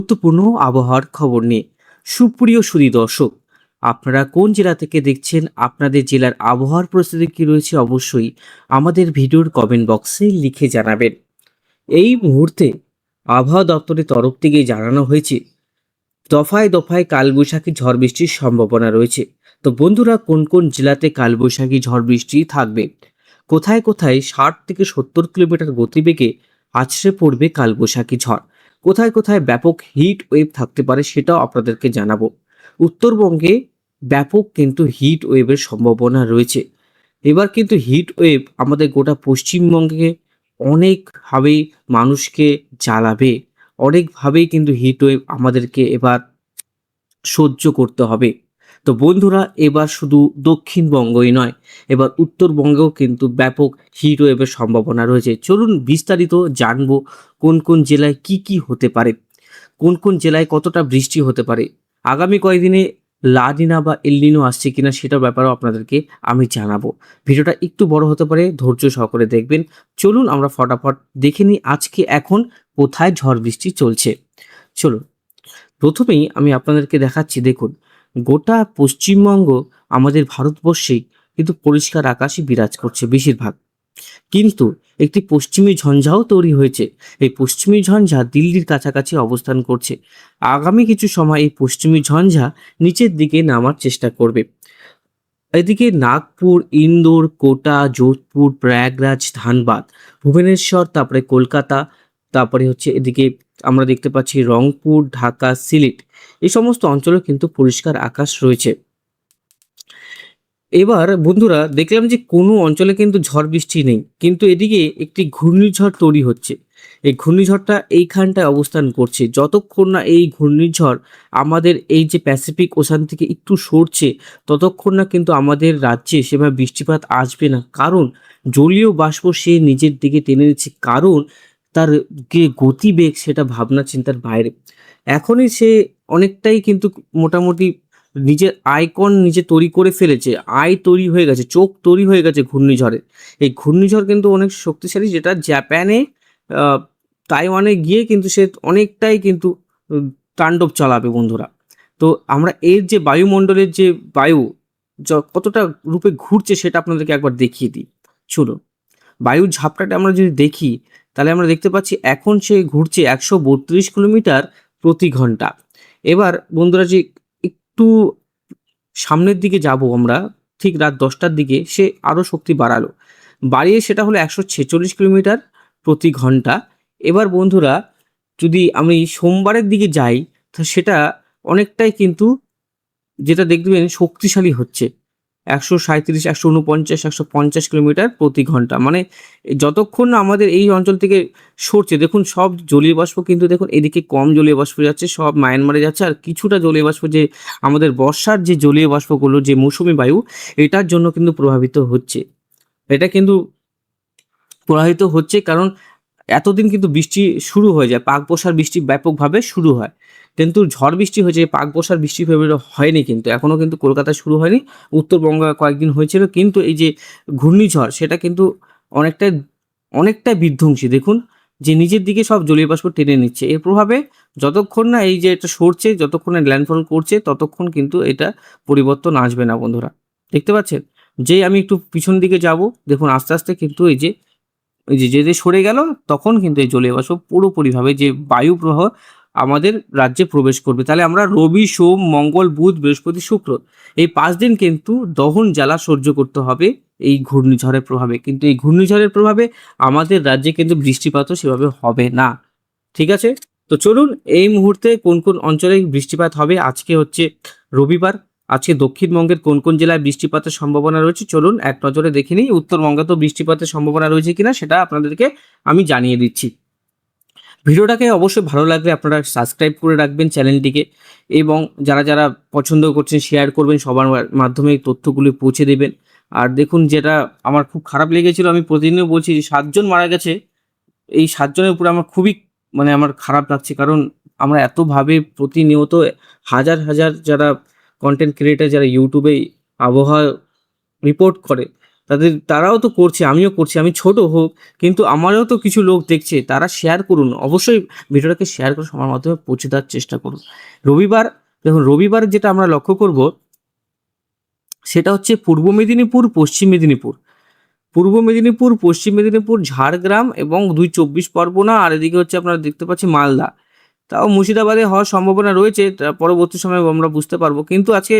গুরুত্বপূর্ণ আবহাওয়ার খবর নিয়ে। সুপ্রিয় সুধী দর্শক, আপনারা কোন জেলা থেকে দেখছেন, আপনাদের জেলার আবহাওয়ার পরিস্থিতি কি রয়েছে অবশ্যই আমাদের ভিডিওর কমেন্ট বক্সে লিখে জানাবেন। এই মুহূর্তে আবহাওয়া দপ্তরের তরফ থেকে জানানো হয়েছে দফায় দফায় কালবৈশাখী ঝড় বৃষ্টির সম্ভাবনা রয়েছে। তো বন্ধুরা, কোন কোন জেলাতে কালবৈশাখী ঝড় বৃষ্টি থাকবে, কোথায় কোথায় 60 থেকে 70 কিলোমিটার গতিবেগে আছড়ে পড়বে কালবৈশাখী ঝড়, কোথায় কোথায় ব্যাপক হিট ওয়েভ থাকতে পারে সেটাও আপনাদেরকে জানাবো। উত্তরবঙ্গে ব্যাপক কিন্তু হিট ওয়েভের সম্ভাবনা রয়েছে। এবার কিন্তু হিট ওয়েভ আমাদের গোটা পশ্চিমবঙ্গে অনেকভাবেই মানুষকে জ্বালাবে, অনেকভাবেই কিন্তু হিট ওয়েভ আমাদেরকে এবার সহ্য করতে হবে। তো বন্ধুরা, এবার শুধু দক্ষিণবঙ্গই নয়, এবার উত্তরবঙ্গেও কিন্তু ব্যাপক হিট ওয়েভের সম্ভাবনা রয়েছে। চলুন বিস্তারিত জানবো কোন কোন জেলায় কি কি হতে পারে, কোন কোন জেলায় কতটা বৃষ্টি হতে পারে, আগামী কয়েকদিনে লা নিনা বা এল নিনো আসছে কিনা সেটার ব্যাপারেও আপনাদেরকে আমি জানাবো। ভিডিওটা একটু বড় হতে পারে, ধৈর্য সহকারে দেখবেন। চলুন আমরা ফটাফট দেখে নিই আজকে এখন কোথায় ঝড় বৃষ্টি চলছে। চলুন, প্রথমেই আমি আপনাদেরকে দেখাচ্ছি, দেখুন গোটা পশ্চিমবঙ্গ আমাদের ভারতবর্ষেই কিন্তু পরিষ্কার আকাশই বিরাজ করছে বেশিরভাগ। কিন্তু একটি পশ্চিমী ঝঞ্ঝাও তৈরি হয়েছে। এই পশ্চিমী ঝঞ্ঝা দিল্লির কাছাকাছি অবস্থান করছে। আগামী কিছু সময় এই পশ্চিমী ঝঞ্ঝা নিচের দিকে নামার চেষ্টা করবে। এদিকে নাগপুর, ইন্দোর, কোটা, যোধপুর, প্রয়াগরাজ, ধানবাদ, ভুবনেশ্বর, তারপরে কলকাতা, তারপরে হচ্ছে এদিকে আমরা দেখতে পাচ্ছি রংপুর, ঢাকা, সিলেট, এই সমস্ত অঞ্চলে কিন্তু পরিষ্কার আকাশ রয়েছে। এবার বন্ধুরা, দেখলাম যে কোনো অঞ্চলে কিন্তু ঝড় বৃষ্টি নেই, কিন্তু এদিকে একটি ঘূর্ণিঝড় তৈরি হচ্ছে। এই ঘূর্ণিঝড়টা এইখানটায় অবস্থান করছে। যতক্ষণ না এই ঘূর্ণিঝড় আমাদের এই যে প্যাসিফিক ওশান থেকে একটু সরছে, ততক্ষণ না কিন্তু আমাদের রাজ্যে সেভাবে বৃষ্টিপাত আসবে না। কারণ জলীয় বাষ্প সে নিজের দিকে টেনে নিচ্ছে, কারণ তার যে গতিবেগ সেটা ভাবনা চিন্তার বাইরে। এখনই সে অনেকটাই কিন্তু মোটামুটি নিজের আইকন নিজে তৈরি করে ফেলেছে। তৈরি হয়ে গেছে, চোখ তৈরি হয়ে গেছে ঘূর্ণিঝড়ের। এই ঘূর্ণিঝড় কিন্তু অনেক শক্তিশালী, যেটা জাপানে, আ তাইওয়ানে গিয়ে কিন্তু সে অনেকটাই কিন্তু তাণ্ডব চালাবে বন্ধুরা। তো আমরা এর যে বায়ুমণ্ডলের যে বায়ু কতটা রূপে ঘুরছে সেটা আপনাদেরকে একবার দেখিয়ে দিই। চলুন। বায়ুর ঝাপটাটা আমরা যদি দেখি, তাহলে আমরা দেখতে পাচ্ছি এখন সে ঘুরছে ১৩২ কিলোমিটার প্রতি ঘন্টা। এবার বন্ধুরা, যে একটু সামনের দিকে যাব আমরা, ঠিক রাত ১০টার দিকে সে আরও শক্তি বাড়ালো। বাড়িয়ে সেটা হলো ১৪৬ কিলোমিটার প্রতি ঘন্টা। এবার বন্ধুরা, যদি আমি সোমবারের দিকে যাই, তো সেটা অনেকটাই কিন্তু, যেটা দেখবেন শক্তিশালী হচ্ছে। ১৩৭, ১৪৯, ১৫০ কিলোমিটার প্রতি ঘন্টা। মানে যতক্ষণ না আমাদের এই অঞ্চল থেকে সরছে, দেখুন সব জলীয় বাষ্প কিন্তু দেখুন এদিকে কম জলীয় বাষ্প যাচ্ছে, সব মায়ানমারে যাচ্ছে। আর কিছুটা জলীয় বাষ্প যে আমাদের বর্ষার যে জলীয় বাষ্পগুলো, যে মৌসুমী বায়ু, এটার জন্য কিন্তু প্রভাবিত হচ্ছে। এটা কিন্তু প্রবাহিত হচ্ছে, কারণ এতদিন কিন্তু বৃষ্টি শুরু হয়ে যায়, পাক বর্ষার বৃষ্টি ব্যাপকভাবে শুরু হয়। কিন্তু ঝড় বৃষ্টি হয়েছে, পাক বর্ষার বৃষ্টি ভেবে হয়নি, কিন্তু এখনও কিন্তু কলকাতায় শুরু হয়নি। উত্তরবঙ্গে কয়েকদিন হয়েছিল, কিন্তু এই যে ঘূর্ণিঝড় সেটা কিন্তু অনেকটাই অনেকটাই বিধ্বংসী। দেখুন যে নিজের দিকে সব জলীয় বাষ্প টেনে নিচ্ছে। এর প্রভাবে যতক্ষণ না এই যে এটা সরছে, যতক্ষণ না ল্যান্ডফল করছে, ততক্ষণ কিন্তু এটা পরিবর্তন আসবে না বন্ধুরা। দেখতে পাচ্ছেন? যেই আমি একটু পিছন দিকে যাব, দেখুন আস্তে, আস্তে কিন্তু এই যে যেতে সরে গেল, তখন কিন্তু এই জলীয় বাষ্প পুরোপুরিভাবে যে বায়ু প্রবাহ আমাদের রাজ্যে প্রবেশ করবে। তাহলে আমরা রবি, সোম, মঙ্গল, বুধ, বৃহস্পতি, শুক্র, এই ৫ দিন কিন্তু দহন জ্বালা সহ্য করতে হবে এই ঘূর্ণিঝড়ের প্রভাবে। কিন্তু এই ঘূর্ণিঝড়ের প্রভাবে আমাদের রাজ্যে কিন্তু বৃষ্টিপাতও সেভাবে হবে না। ঠিক আছে? তো চলুন, এই মুহূর্তে কোন কোন অঞ্চলে বৃষ্টিপাত হবে, আজকে হচ্ছে রবিবার। আজকে দক্ষিণবঙ্গের কোন কোন জেলায় বৃষ্টিপাতের সম্ভাবনা রয়েছে চলুন এক নজরে দেখে নিই। উত্তরবঙ্গে তো বৃষ্টিপাতের সম্ভাবনা রয়েছে কিনা সেটা আপনাদেরকে আমি জানিয়ে দিচ্ছি। ভিডিওটাকে অবশ্যই ভালো লাগলে আপনারা সাবস্ক্রাইব করে রাখবেন চ্যানেলটিকে, এবং যারা যারা পছন্দ করছেন শেয়ার করবেন, সবার মাধ্যমে এই তথ্যগুলি পৌঁছে দেবেন। আর দেখুন, যেটা আমার খুব খারাপ লেগেছিল, আমি প্রতিদিনও বলছি যে ৭ জন মারা গেছে। এই ৭ জনের উপরে আমার খুবই, মানে আমার খারাপ লাগছে। কারণ আমরা এতভাবে প্রতিনিয়ত হাজার, হাজার যারা কনটেন্ট ক্রিয়েটর যারা YouTube এ আবহাওয়া রিপোর্ট করে, তারাও তো করছে, আমিও করছি, আমি ছোট হোক কিন্তু আমারও তো কিছু লোক দেখছে, তারা শেয়ার করুন, অবশ্যই ভিডিওটাকে শেয়ার করে সবার মাধ্যমে পৌঁছে দেওয়ার চেষ্টা করুন। রবিবার, দেখুন রবিবার যেটা আমরা লক্ষ্য করব সেটা হচ্ছে পূর্ব মেদিনীপুর, পশ্চিম মেদিনীপুর, পূর্ব মেদিনীপুর, পশ্চিম মেদিনীপুর, ঝাড়গ্রাম এবং ২ চব্বিশ পরগনা, আর এদিকে হচ্ছে আপনারা দেখতে পাচ্ছি মালদা। তাও মুর্শিদাবাদে হওয়ার সম্ভাবনা রয়েছে, পরবর্তী সময়ে আমরা বুঝতে পারবো। কিন্তু আজকে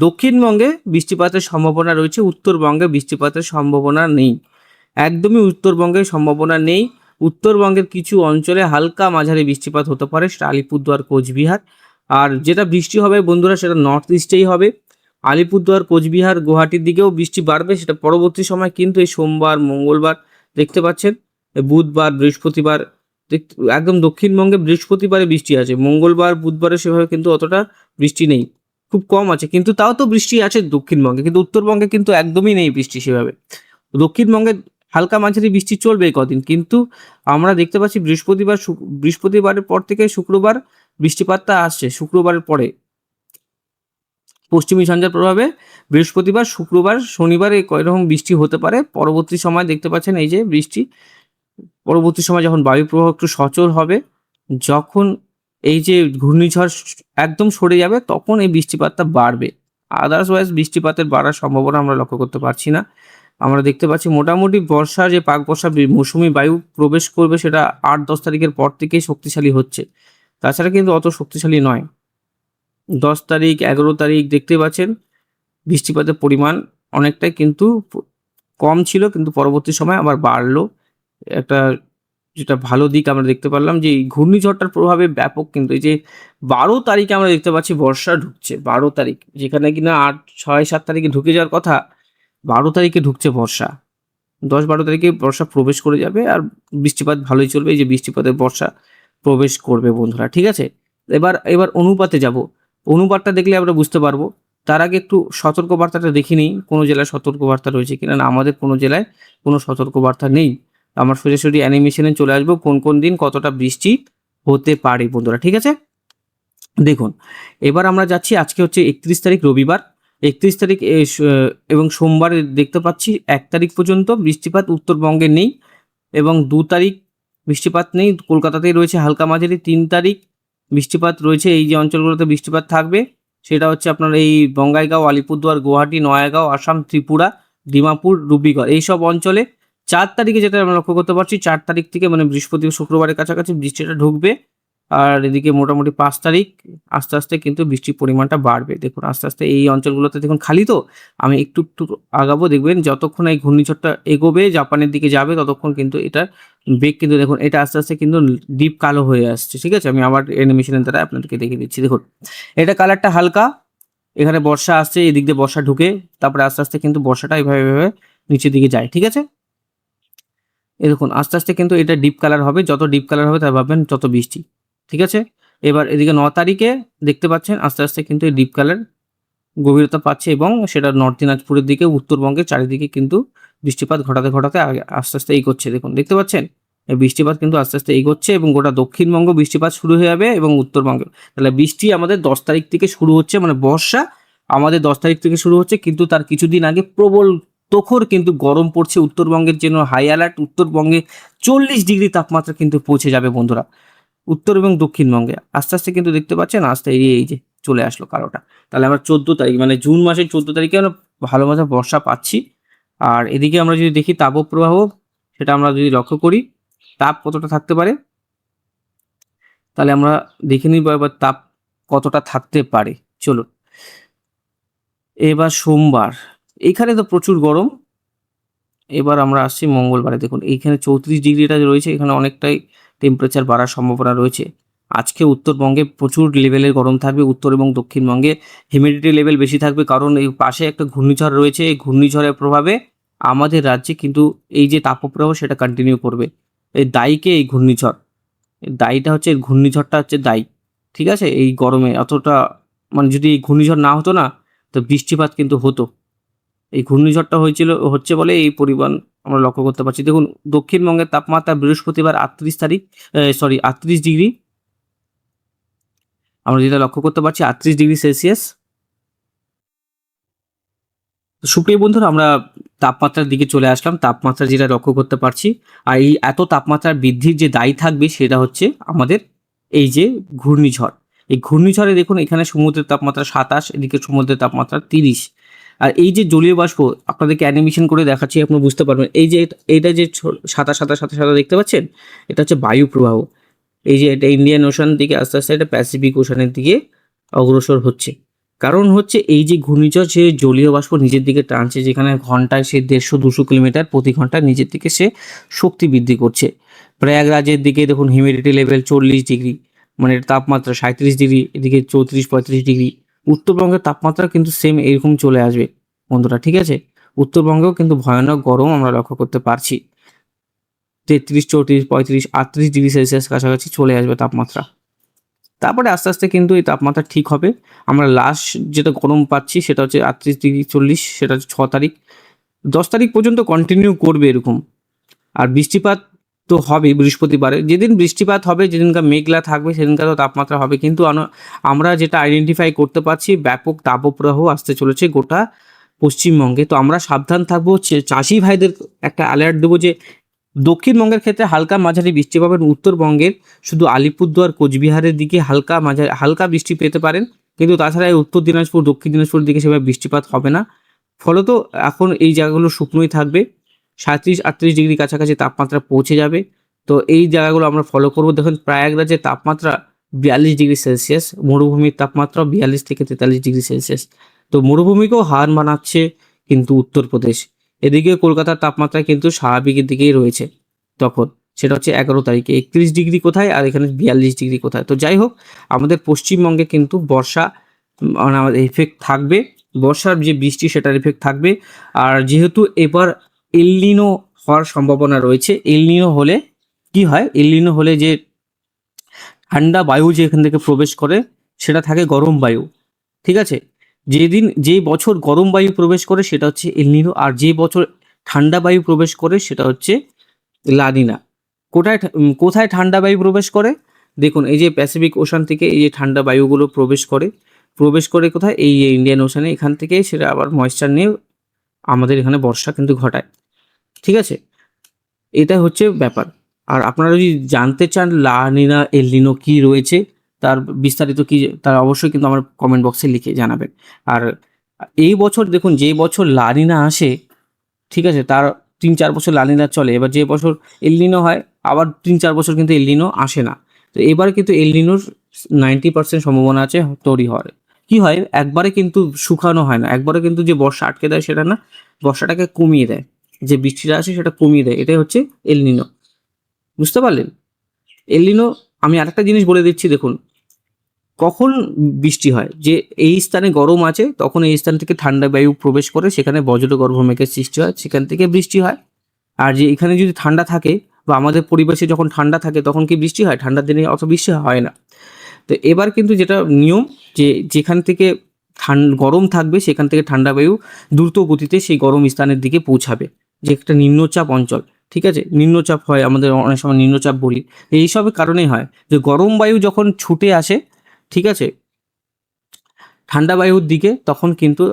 দক্ষিণবঙ্গে বৃষ্টিপাতের সম্ভাবনা রয়েছে, উত্তরবঙ্গে বৃষ্টিপাতের সম্ভাবনা নেই, একদমই উত্তরবঙ্গে সম্ভাবনা নেই। উত্তরবঙ্গের কিছু অঞ্চলে হালকা মাঝারি বৃষ্টিপাত হতে পারে, সেটা আলিপুরদুয়ার, কোচবিহার। আর যেটা বৃষ্টি হবে বন্ধুরা সেটা নর্থ ইস্টেই হবে। আলিপুরদুয়ার, কোচবিহার, গুয়াহাটির দিকেও বৃষ্টি বাড়বে, সেটা পরবর্তী সময়। কিন্তু এই সোমবার, মঙ্গলবার দেখতে পাচ্ছেন, বুধবার, বৃহস্পতিবার একদম দক্ষিণবঙ্গে বৃহস্পতিবারে বৃষ্টি আছে, মঙ্গলবার, বুধবারে সেভাবে কিন্তু অতটা বৃষ্টি নেই, খুব কম আছে। কিন্তু তাও তো বৃষ্টি আছে দক্ষিণবঙ্গে, কিন্তু উত্তরবঙ্গে কিন্তু একদমই নেই বৃষ্টি সেভাবে। দক্ষিণবঙ্গে হালকা মাঝারি বৃষ্টি চলবে এই কদিন, কিন্তু আমরা দেখতে পাচ্ছি বৃহস্পতিবারের পর থেকে শুক্রবার বৃষ্টিপাতটা আসছে, শুক্রবারের পরে পশ্চিমী ঝঞ্ঝার প্রভাবে বৃহস্পতিবার, শুক্রবার, শনিবার এই কয়রকম বৃষ্টি হতে পারে। পরবর্তী সময় দেখতে পাচ্ছেন এই যে বৃষ্টি, পরবর্তী সময় যখন বায়ু প্রবাহ একটু সচল হবে, যখন এই যে ঘূর্ণিঝড় একদম সরে যাবে, তখন এই বৃষ্টিপাতটা বাড়বে। আদারওয়াইজ বৃষ্টিপাতের বাড়ার সম্ভাবনা আমরা লক্ষ্য করতে পারছি না। আমরা দেখতে পাচ্ছি মোটামুটি বর্ষা, যে পাক বর্ষা মৌসুমি বায়ু প্রবেশ করবে, সেটা ৮-১০ তারিখের পর থেকেই শক্তিশালী হচ্ছে, তাছাড়া কিন্তু অত শক্তিশালী নয়। ১০ তারিখ, ১১ তারিখ দেখতে পাচ্ছেন বৃষ্টিপাতের পরিমাণ অনেকটাই কিন্তু কম ছিল, কিন্তু পরবর্তী সময় আবার বাড়লো। একটা যেটা ভালো দিক আমরা দেখতে পারলাম যে এই ঘূর্ণিঝড়টার প্রভাবে ব্যাপক, কিন্তু এই যে ১২ তারিখে আমরা দেখতে পাচ্ছি বর্ষা ঢুকছে, ১২ তারিখ, যেখানে কিনা ৮, ৬, ৭ তারিখে ঢুকে যাওয়ার কথা, ১২ তারিখে ঢুকছে বর্ষা। ১০-১২ তারিখে বর্ষা প্রবেশ করে যাবে, আর বৃষ্টিপাত ভালোই চলবে। এই যে বৃষ্টিপাতের বর্ষা প্রবেশ করবে বন্ধুরা, ঠিক আছে? এবার অনুপাতে যাব। অনুপাতটা দেখলে আমরা বুঝতে পারবো। তার আগে একটু সতর্কবার্তাটা দেখে নিই, কোনো জেলায় সতর্কবার্তা রয়েছে কিনা। না, আমাদের কোনো জেলায় কোনো সতর্কবার্তা নেই। আমরা সোজাসুজি অ্যানিমেশনে চলে আসবো, কোন দিন কতটা বৃষ্টি হতে পারে বন্ধুরা, ঠিক আছে? দেখুন, এবার আমরা যাচ্ছি, আজকে হচ্ছে ৩১ তারিখ রবিবার। ৩১ তারিখ এবং সোমবার দেখতে পাচ্ছি ১ তারিখ পর্যন্ত বৃষ্টিপাত উত্তরবঙ্গে নেই, এবং ২ তারিখ বৃষ্টিপাত নেই, কলকাতাতেই রয়েছে হালকা মাঝারি। ৩ তারিখ বৃষ্টিপাত রয়েছে, এই যে অঞ্চলগুলোতে বৃষ্টিপাত থাকবে সেটা হচ্ছে আপনার এই বঙ্গাইগাঁও, আলিপুরদুয়ার, গুয়াহাটি, নয়াগাঁও, আসাম, ত্রিপুরা, ডিমাপুর, রুবিগড় এইসব অঞ্চলে। ৪ তারিখে যেটা আমরা লক্ষ্য করতে পারছি, ৪ তারিখ থেকে মানে বৃহস্পতি, শুক্রবারের কাছাকাছি বৃষ্টিটা ঢুকবে। আর এদিকে মোটামুটি ৫ তারিখ আস্তে, আস্তে কিন্তু বৃষ্টির পরিমাণটা বাড়বে। দেখুন আস্তে, আস্তে এই অঞ্চলগুলোতে দেখুন খালি তো, আমি একটু আগাবো, দেখবেন যতক্ষণ এই ঘূর্ণিঝড়টা এগোবে, জাপানের দিকে যাবে, ততক্ষণ কিন্তু এটার বেগ কিন্তু দেখুন এটা আস্তে, আস্তে কিন্তু ডিপ কালো হয়ে আসছে, ঠিক আছে? আমি আবার অ্যানিমেশনের দ্বারা আপনাদেরকে দেখিয়ে দিচ্ছি। দেখুন এটা কালারটা হালকা, এখানে বর্ষা আসছে, এদিক দিয়ে বর্ষা ঢুকে, তারপরে আস্তে, আস্তে কিন্তু বর্ষাটা এভাবে নিচের দিকে যায়, ঠিক আছে? এই দেখুন আস্তে, আস্তে কিন্তু এটা ডিপ কালার হবে, যত ডিপ কালার হবে তার ভাববেন তত বৃষ্টি, ঠিক আছে? এবার এদিকে ৯ তারিখে দেখতে পাচ্ছেন আস্তে, আস্তে কিন্তু এই ডিপ কালার গভীরতা পাচ্ছে, এবং সেটা নর্থ দিনাজপুরের দিকে, উত্তরবঙ্গের চারিদিকে কিন্তু বৃষ্টিপাত ঘটাতে আস্তে, আস্তে এগোচ্ছে। দেখুন দেখতে পাচ্ছেন? এই বৃষ্টিপাত কিন্তু আস্তে, আস্তে এগোচ্ছে, এবং গোটা দক্ষিণবঙ্গ বৃষ্টিপাত শুরু হয়ে যাবে, এবং উত্তরবঙ্গে। তাহলে বৃষ্টি আমাদের ১০ তারিখ থেকে শুরু হচ্ছে, মানে বর্ষা আমাদের ১০ তারিখ থেকে শুরু হচ্ছে, কিন্তু তার কিছুদিন আগে প্রবল তুখর কিন্তু গরম পড়ছে। উত্তরবঙ্গের জন্য হাই অ্যালার্ট, উত্তরবঙ্গে ৪০ ডিগ্রি তাপমাত্রা কিন্তু পৌঁছে যাবে বন্ধুরা, উত্তর এবং দক্ষিণবঙ্গে। আস্তে, আস্তে কিন্তু দেখতে পাচ্ছেন আস্তে এই যে চলে আসলো কালোটা। তাহলে আমরা ১৪ তারিখ মানে জুন মাসের ১৪ তারিখে আমরা ভালো মতো বর্ষা পাচ্ছি। আর এদিকে আমরা যদি দেখি তাপপ্রবাহ, সেটা আমরা যদি লক্ষ্য করি তাপ কতটা থাকতে পারে, তাহলে আমরা দেখে নিব এবার তাপ কতটা থাকতে পারে। চলুন, এবার সোমবার, এইখানে তো প্রচুর গরম। এবার আমরা আসছি মঙ্গলবারে, দেখুন এইখানে ৩৪ ডিগ্রিটা রয়েছে, এখানে অনেকটাই টেম্পারেচার বাড়ার সম্ভাবনা রয়েছে। আজকে উত্তরবঙ্গে প্রচুর লেভেলের গরম থাকবে, উত্তর এবং দক্ষিণবঙ্গে হিউমিডিটি লেভেল বেশি থাকবে, কারণ এই পাশে একটা ঘূর্ণিঝড় রয়েছে। এই ঘূর্ণিঝড়ের প্রভাবে আমাদের রাজ্যে কিন্তু এই যে তাপপ্রবাহ সেটা কন্টিনিউ করবে। এই দায়ীকে এই ঘূর্ণিঝড়, এই দায়ীটা হচ্ছে, এই ঘূর্ণিঝড়টা হচ্ছে দায়ী, ঠিক আছে? এই গরমে অতটা, মানে যদি এই ঘূর্ণিঝড় না হতো না, তো বৃষ্টিপাত কিন্তু হতো। এই ঘূর্ণিঝড়টা হচ্ছে বলে এই পরিমাণ আমরা লক্ষ্য করতে পারছি। দেখুন দক্ষিণবঙ্গের তাপমাত্রা বৃহস্পতিবার 38 ডিগ্রি আমরা যেটা লক্ষ্য করতে পারছি, 38 ডিগ্রি সেলসিয়াস। তো সুপ্রিয় বন্ধুরা, আমরা তাপমাত্রার দিকে চলে আসলাম। তাপমাত্রা যেটা লক্ষ্য করতে পারছি, আর এই এত তাপমাত্রার বৃদ্ধির যে দায়ী থাকবে সেটা হচ্ছে আমাদের এই যে ঘূর্ণিঝড়। এই ঘূর্ণিঝড়ে দেখুন এখানে সমুদ্রের তাপমাত্রা 27, এদিকে সমুদ্রের তাপমাত্রা 30। আর এই যে জলীয় বাষ্প আপনাদেরকে অ্যানিমেশন করে দেখাচ্ছি, আপনি বুঝতে পারবেন। এই যে এইটা যে সাদা সাদা সাদা সাদা দেখতে পাচ্ছেন, এটা হচ্ছে বায়ু প্রবাহ। এই যে এটা ইন্ডিয়ান ওশান দিকে আস্তে আস্তে এটা প্যাসিফিক ওশানের দিকে অগ্রসর হচ্ছে। কারণ হচ্ছে এই যে ঘূর্ণিঝড় সে জলীয় বাষ্প নিজের দিকে টানছে, যেখানে ঘন্টায় সে 150-200 কিলোমিটার প্রতি ঘন্টায় নিজের দিকে সে শক্তি বৃদ্ধি করছে। প্রয়াগরাজের দিকে দেখুন হিউমিডিটি লেভেল 40 ডিগ্রি, মানে তাপমাত্রা 37 ডিগ্রি, এদিকে 34-35 ডিগ্রি। উত্তরবঙ্গের তাপমাত্রা কিন্তু সেম এরকম চলে আসবে বন্ধুরা, ঠিক আছে। উত্তরবঙ্গেও কিন্তু ভয়ানক গরম আমরা লক্ষ্য করতে পারছি। 33, 34, 35, 38 ডিগ্রি সেলসিয়াস কাছাকাছি চলে আসবে তাপমাত্রা। তারপরে আস্তে আস্তে কিন্তু এই তাপমাত্রা ঠিক হবে। আমরা লাস্ট যেটা গরম পাচ্ছি সেটা হচ্ছে 38 ডিগ্রি 40, সেটা হচ্ছে 6 তারিখ। 10 তারিখ পর্যন্ত কন্টিনিউ করবে এরকম। আর বৃষ্টিপাত তো হবেই বৃহস্পতিবারে। যেদিন বৃষ্টিপাত হবে, যেদিনকার মেঘলা থাকবে সেদিনকার তো তাপমাত্রা হবে। কিন্তু আমরা যেটা আইডেন্টিফাই করতে পারছি, ব্যাপক তাপপ্রবাহ আসতে চলেছে গোটা পশ্চিমবঙ্গে। তো আমরা সাবধান থাকবো। চাষি ভাইদের একটা অ্যালার্ট দেবো যে দক্ষিণবঙ্গের ক্ষেত্রে হালকা মাঝারি বৃষ্টি পাবেন। উত্তরবঙ্গের শুধু আলিপুরদুয়ার কোচবিহারের দিকে হালকা বৃষ্টি পেতে পারেন, কিন্তু তাছাড়া এই উত্তর দিনাজপুর দক্ষিণ দিনাজপুরের দিকে সেভাবে বৃষ্টিপাত হবে না। ফলত এখন এই জায়গাগুলো শুকনোই থাকবে। 37-38 ডিগ্রি কাছাকাছি তাপমাত্রা পৌঁছে যাবে। তো এই জায়গাগুলো আমরা ফলো করবো। দেখুন প্রয়াগরাজের তাপমাত্রা 42 ডিগ্রি সেলসিয়াস, মরুভূমির তাপমাত্রা 42 থেকে 43 ডিগ্রি সেলসিয়াস। তো মরুভূমিকেও হার মানাচ্ছে কিন্তু উত্তরপ্রদেশ। এদিকে কলকাতার তাপমাত্রা কিন্তু স্বাভাবিকের দিকেই রয়েছে তখন। সেটা হচ্ছে 11 তারিখে 31 ডিগ্রি কোথায়, আর এখানে 42 ডিগ্রি কোথায়। তো যাই হোক, আমাদের পশ্চিমবঙ্গে কিন্তু বর্ষা মানে আমাদের এফেক্ট থাকবে। বর্ষার যে বৃষ্টি সেটার এফেক্ট থাকবে। আর যেহেতু এবার এলনিনো হওয়ার সম্ভাবনা রয়েছে, এলনিনো হলে কি হয়, এলনিনো হলে যে ঠান্ডা বায়ু যে এখান থেকে প্রবেশ করে সেটা থাকে গরম বায়ু, ঠিক আছে। যেই বছর গরম বায়ু প্রবেশ করে সেটা হচ্ছে এলনিনো, আর যে বছর ঠান্ডা বায়ু প্রবেশ করে সেটা হচ্ছে লানিনা। কোথায় ঠান্ডা বায়ু প্রবেশ করে? দেখুন এই যে প্যাসিফিক ওশান থেকে এই যে ঠান্ডা বায়ুগুলো প্রবেশ করে কোথায়, এই ইন্ডিয়ান ওশানে। এখান থেকে সেটা আবার ময়েশ্চার নিয়ে আমাদের এখানে বর্ষা কিন্তু ঘটায়, ঠিক আছে। এটা হচ্ছে ব্যাপার। আর আপনারা যদি জানতে চান লা নিনা এল নিনো কী রয়েছে, তার বিস্তারিত কী, তার অবশ্যই কিন্তু আমার কমেন্ট বক্সে লিখে জানাবেন। আর এই বছর দেখুন, যে বছর লা নিনা আসে, ঠিক আছে, তার 3-4 বছর লা নিনা চলে। এবার যে বছর এল নিনো হয়, আবার 3-4 বছর কিন্তু এল নিনো আসে না। তো এবার কিন্তু এল নিনোর 90% সম্ভাবনা আছে তৈরি হওয়ার। কী হয়, একবারে কিন্তু শুকানো হয় না, একবারে কিন্তু যে বর্ষা আটকে দেয় সেটা না, বর্ষাটাকে কমিয়ে দেয়, যে বৃষ্টিটা আসে সেটা কমিয়ে দেয়। এটাই হচ্ছে এল নিনো, বুঝতে পারলেন? এল নিনো, আমি আরেকটা জিনিস বলে দিচ্ছি দেখুন, কখন বৃষ্টি হয়, যে এই স্থানে গরম আছে তখন এই স্থান থেকে ঠান্ডা বায়ু প্রবেশ করে, সেখানে বজ্রগর্ভ মেঘের সৃষ্টি হয়, সেখান থেকে বৃষ্টি হয়। আর যে এখানে যদি ঠান্ডা থাকে বা আমাদের পরিবেশে যখন ঠান্ডা থাকে তখন কি বৃষ্টি হয়? ঠান্ডার দিনে অত বৃষ্টি হয় না। তো এবার কিন্তু যেটা নিয়ম, যে যেখান থেকে গরম থাকবে সেখান থেকে ঠান্ডা বায়ু দ্রুত গতিতে সেই গরম স্থানের দিকে পৌঁছাবে, যে একটা নিম্নচাপ অঞ্চল, ঠিক আছে। নিম্নচাপ হয়, আমাদের অনেক সময় নিম্নচাপ বলি। এইসবের কারণেই হয় যে গরম বায়ু যখন ছুটে আসে, ঠিক আছে, ঠান্ডা বায়ুর দিকে, তখন কিন্তু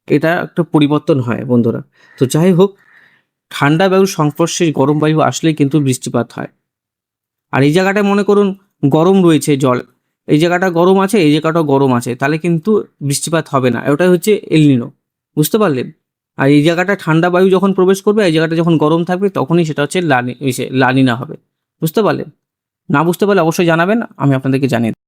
এটা একটা পরিবর্তন হয় বন্ধুরা। তো যাই হোক, ঠান্ডা বায়ুর সংস্পর্শে গরম বায়ু আসলেই কিন্তু বৃষ্টিপাত হয়। আর এই জায়গাটায় মনে করুন গরম রয়েছে জল, এই জায়গাটা গরম আছে, এই জায়গাটাও গরম আছে, তাহলে কিন্তু বৃষ্টিপাত হবে না। ওটাই হচ্ছে এল নিনো, বুঝতে পারলেন? আর এই জায়গাটা ঠান্ডা বায়ু যখন প্রবেশ করবে, এই জায়গাটা যখন গরম থাকবে, তখনই সেটা হচ্ছে লানিনা হবে, বুঝতে পারলেন? না বুঝতে পারলে অবশ্যই জানাবেন, আমি আপনাদেরকে জানিয়ে দেব।